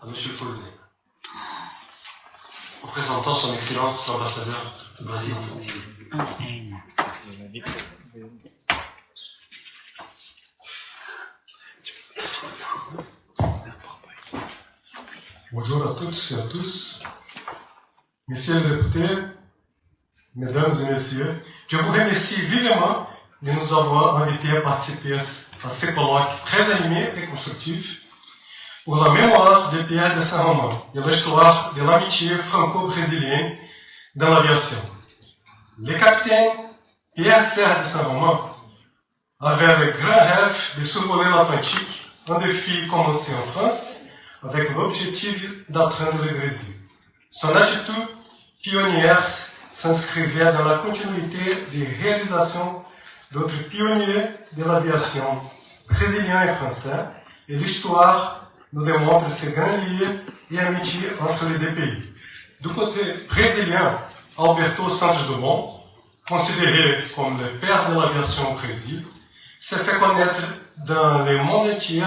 à M. Polonais, représentant son Excellence l'ambassadeur du Brésil en France. Bonjour à toutes et à tous. Messieurs les députés, mesdames et messieurs, je vous remercie vivement de nous avoir invités à participer à ce colloque très animé et constructif pour la mémoire de Pierre de Saint-Romain et l'histoire de l'amitié franco-brésilienne dans l'aviation. Le capitaine Pierre de Saint-Romain avait le grand rêve de survoler l'Atlantique, un défi commencé en France, avec l'objectif d'atteindre le Brésil. Son attitude pionnière s'inscrivait dans la continuité des réalisations d'autres pionniers de l'aviation brésiliens et français, et l'histoire nous démontre ces grands liens et amitiés entre les deux pays. Du côté brésilien, Alberto Santos Dumont, considéré comme le père de l'aviation au Brésil, s'est fait connaître dans le monde entier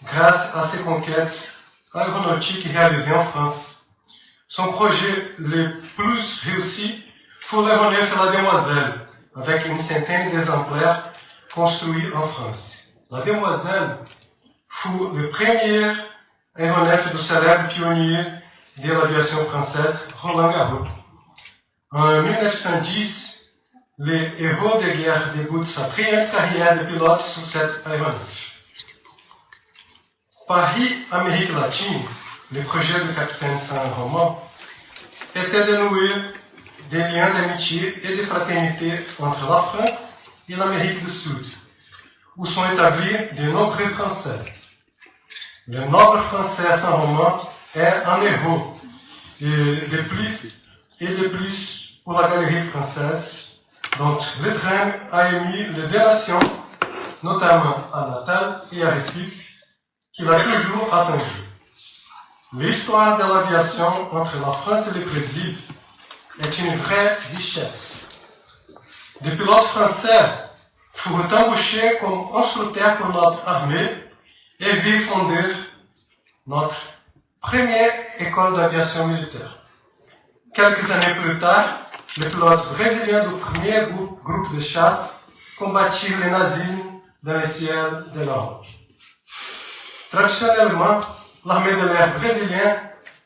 grâce à ses conquêtes aéronautiques réalisées en France. Son projet le plus réussi fut l'aéronef La Demoiselle, avec une centaine d'exemplaires construits en France. La Demoiselle fut le premier aéronef du célèbre pionnier de l'aviation française, Roland Garros. En 1910, les héros de guerre débutent sa première carrière de pilote sur cet aéronef. Paris-Amérique latine, le projet du capitaine Saint-Romain était de nouer des liens d'amitié et de fraternité entre la France et l'Amérique du Sud, où sont établis de nombreux Français. Le noble français Saint-Romain est un héros, et de plus pour la galerie française, dont le train a émis les deux nations, notamment à Natal et à Recife, qu'il a toujours attendu. L'histoire de l'aviation entre la France et le Brésil est une vraie richesse. Des pilotes français furent embauchés comme instructeurs pour notre armée et virent fonder notre première école d'aviation militaire. Quelques années plus tard, les pilotes brésiliens du premier groupe de chasse combattirent les nazisme dans le ciel de l'Europe. Traditionnellement, l'armée de l'air brésilienne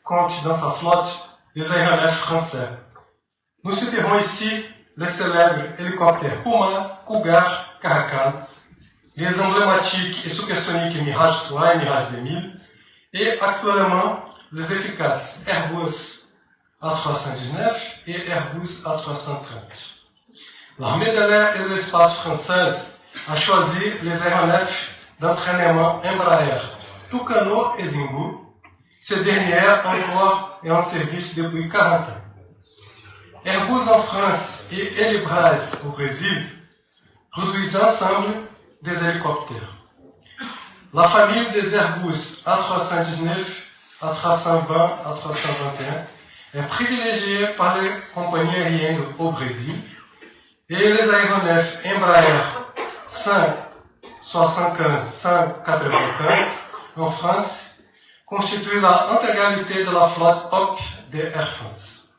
compte dans sa flotte les aéronefs français. Nous citerons ici les célèbres hélicoptères Puma, Cougar, Caracal, les emblématiques et supersoniques Mirage 3 et Mirage 2000, et actuellement les efficaces Airbus A319 et Airbus A330. L'armée de l'air et de l'espace française a choisi les aéronefs d'entraînement Embraer, Tucano et Zingu. Ces dernières encore est en service depuis 40 ans. Airbus en France et Elibras au Brésil produisent ensemble des hélicoptères. La famille des Airbus A319, A320, A321 est privilégiée par les compagnies aériennes au Brésil et les aéronefs Embraer 175, 195 en France constituent l'intégralité de la flotte Hawk de Air France.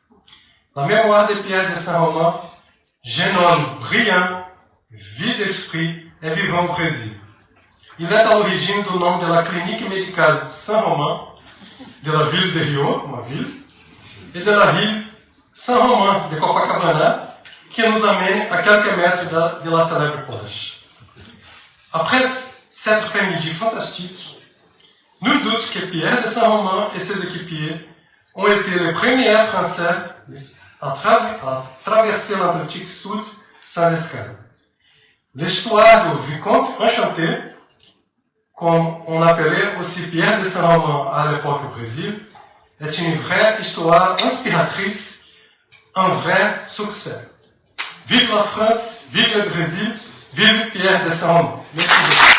La mémoire de Pierre de Saint-Romain, jeune homme brillant, vif d'esprit et vivant au Brésil. Il est à l'origine du nom de la clinique médicale Saint-Romain, de la ville de Rio, ma ville, et de la ville Saint-Romain de Copacabana, qui nous amène à quelques mètres de la célèbre plage. Après cet après-midi fantastique, nul doute que Pierre de Saint-Romain et ses équipiers ont été les premiers Français à traverser l'Atlantique Sud sans escale. L'histoire du Vicomte Enchanté, comme on appelait aussi Pierre de Saint-Romain à l'époque au Brésil, est une vraie histoire inspiratrice, un vrai succès. Vive la France, vive le Brésil, vive Pierre de Saint-Romain. Merci beaucoup.